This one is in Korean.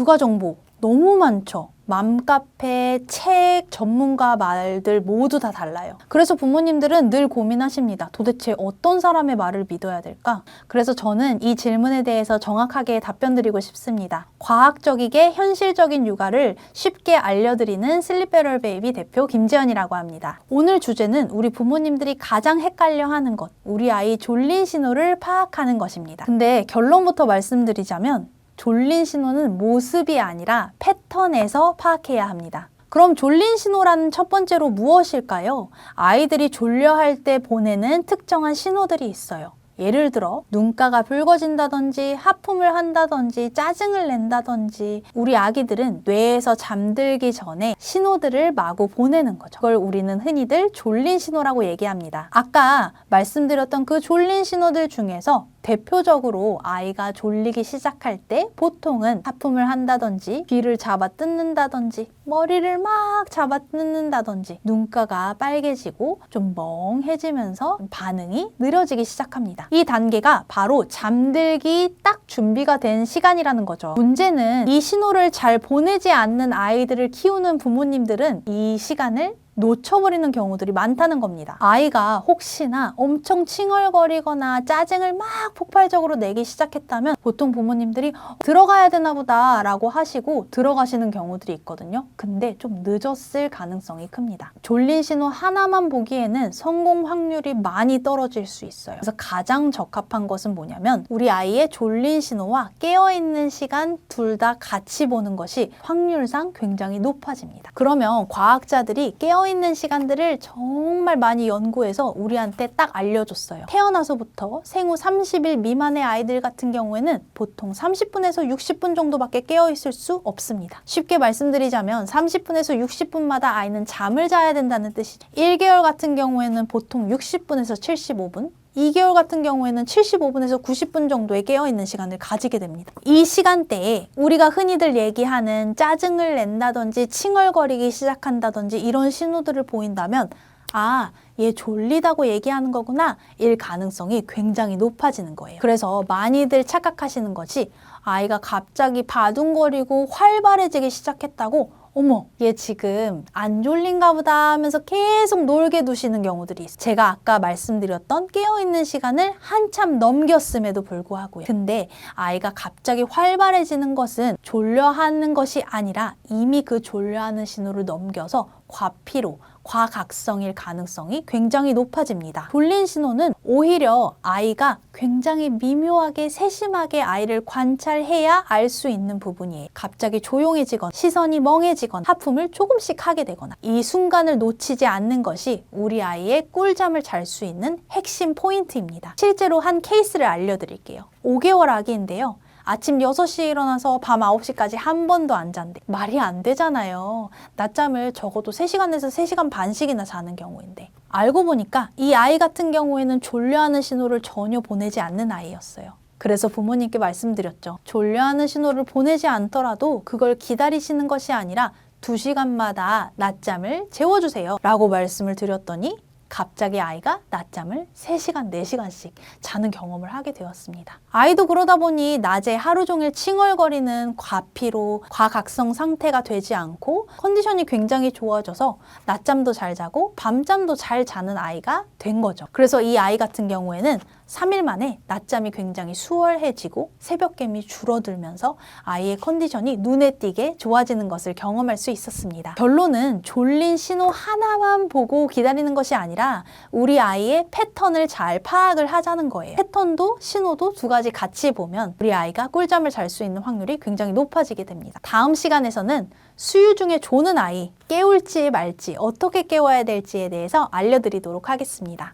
육아 정보 너무 많죠. 맘카페, 책, 전문가 말들 모두 다 달라요. 그래서 부모님들은 늘 고민하십니다. 도대체 어떤 사람의 말을 믿어야 될까? 그래서 저는 이 질문에 대해서 정확하게 답변 드리고 싶습니다. 과학적이게 현실적인 육아를 쉽게 알려드리는 슬립베럴 베이비 대표 김지연이라고 합니다. 오늘 주제는 우리 부모님들이 가장 헷갈려하는 것, 우리 아이 졸린 신호를 파악하는 것입니다. 근데 결론부터 말씀드리자면 졸린 신호는 모습이 아니라 패턴에서 파악해야 합니다. 그럼 졸린 신호라는 첫 번째로 무엇일까요? 아이들이 졸려할 때 보내는 특정한 신호들이 있어요. 예를 들어 눈가가 붉어진다든지 하품을 한다든지 짜증을 낸다든지 우리 아기들은 뇌에서 잠들기 전에 신호들을 마구 보내는 거죠. 그걸 우리는 흔히들 졸린 신호라고 얘기합니다. 아까 말씀드렸던 그 졸린 신호들 중에서 대표적으로 아이가 졸리기 시작할 때 보통은 하품을 한다든지 귀를 잡아 뜯는다든지 머리를 막 잡아 뜯는다든지 눈가가 빨개지고 좀 멍해지면서 반응이 느려지기 시작합니다. 이 단계가 바로 잠들기 딱 준비가 된 시간이라는 거죠. 문제는 이 신호를 잘 보내지 않는 아이들을 키우는 부모님들은 이 시간을 놓쳐버리는 경우들이 많다는 겁니다. 아이가 혹시나 엄청 칭얼거리거나 짜증을 막 폭발적으로 내기 시작했다면 보통 부모님들이 들어가야 되나 보다 라고 하시고 들어가시는 경우들이 있거든요. 근데 좀 늦었을 가능성이 큽니다. 졸린 신호 하나만 보기에는 성공 확률이 많이 떨어질 수 있어요. 그래서 가장 적합한 것은 뭐냐면 우리 아이의 졸린 신호와 깨어있는 시간 둘 다 같이 보는 것이 확률상 굉장히 높아집니다. 그러면 과학자들이 깨어있는 시간들을 정말 많이 연구해서 우리한테 딱 알려줬어요. 태어나서부터 생후 30일 미만의 아이들 같은 경우에는 보통 30분에서 60분 정도밖에 깨어있을 수 없습니다. 쉽게 말씀드리자면 30분에서 60분마다 아이는 잠을 자야 된다는 뜻이죠. 1개월 같은 경우에는 보통 60분에서 75분, 2개월 같은 경우에는 75분에서 90분 정도의 깨어있는 시간을 가지게 됩니다. 이 시간대에 우리가 흔히들 얘기하는 짜증을 낸다든지 칭얼거리기 시작한다든지 이런 신호들을 보인다면 아, 얘 졸리다고 얘기하는 거구나 일 가능성이 굉장히 높아지는 거예요. 그래서 많이들 착각하시는 것이 아이가 갑자기 바둥거리고 활발해지기 시작했다고 어머, 얘 지금 안 졸린가 보다 하면서 계속 놀게 두시는 경우들이 있어요. 제가 아까 말씀드렸던 깨어있는 시간을 한참 넘겼음에도 불구하고요. 근데 아이가 갑자기 활발해지는 것은 졸려하는 것이 아니라 이미 그 졸려하는 신호를 넘겨서 과피로, 과각성일 가능성이 굉장히 높아집니다. 졸린 신호는 오히려 아이가 굉장히 미묘하게 세심하게 아이를 관찰해야 알 수 있는 부분이에요. 갑자기 조용해지거나 시선이 멍해지거나 하품을 조금씩 하게 되거나 이 순간을 놓치지 않는 것이 우리 아이의 꿀잠을 잘 수 있는 핵심 포인트입니다. 실제로 한 케이스를 알려드릴게요. 5개월 아기인데요. 아침 6시에 일어나서 밤 9시까지 한 번도 안 잔대. 말이 안 되잖아요. 낮잠을 적어도 3시간에서 3시간 반씩이나 자는 경우인데. 알고 보니까 이 아이 같은 경우에는 졸려하는 신호를 전혀 보내지 않는 아이였어요. 그래서 부모님께 말씀드렸죠. 졸려하는 신호를 보내지 않더라도 그걸 기다리시는 것이 아니라 2시간마다 낮잠을 재워주세요 라고 말씀을 드렸더니 갑자기 아이가 낮잠을 3시간, 4시간씩 자는 경험을 하게 되었습니다. 아이도 그러다 보니 낮에 하루 종일 칭얼거리는 과피로, 과각성 상태가 되지 않고 컨디션이 굉장히 좋아져서 낮잠도 잘 자고 밤잠도 잘 자는 아이가 된 거죠. 그래서 이 아이 같은 경우에는 3일 만에 낮잠이 굉장히 수월해지고 새벽잠이 줄어들면서 아이의 컨디션이 눈에 띄게 좋아지는 것을 경험할 수 있었습니다. 결론은 졸린 신호 하나만 보고 기다리는 것이 아니라 우리 아이의 패턴을 잘 파악을 하자는 거예요. 패턴도 신호도 두 가지 같이 보면 우리 아이가 꿀잠을 잘 수 있는 확률이 굉장히 높아지게 됩니다. 다음 시간에서는 수유 중에 조는 아이 깨울지 말지 어떻게 깨워야 될지에 대해서 알려드리도록 하겠습니다.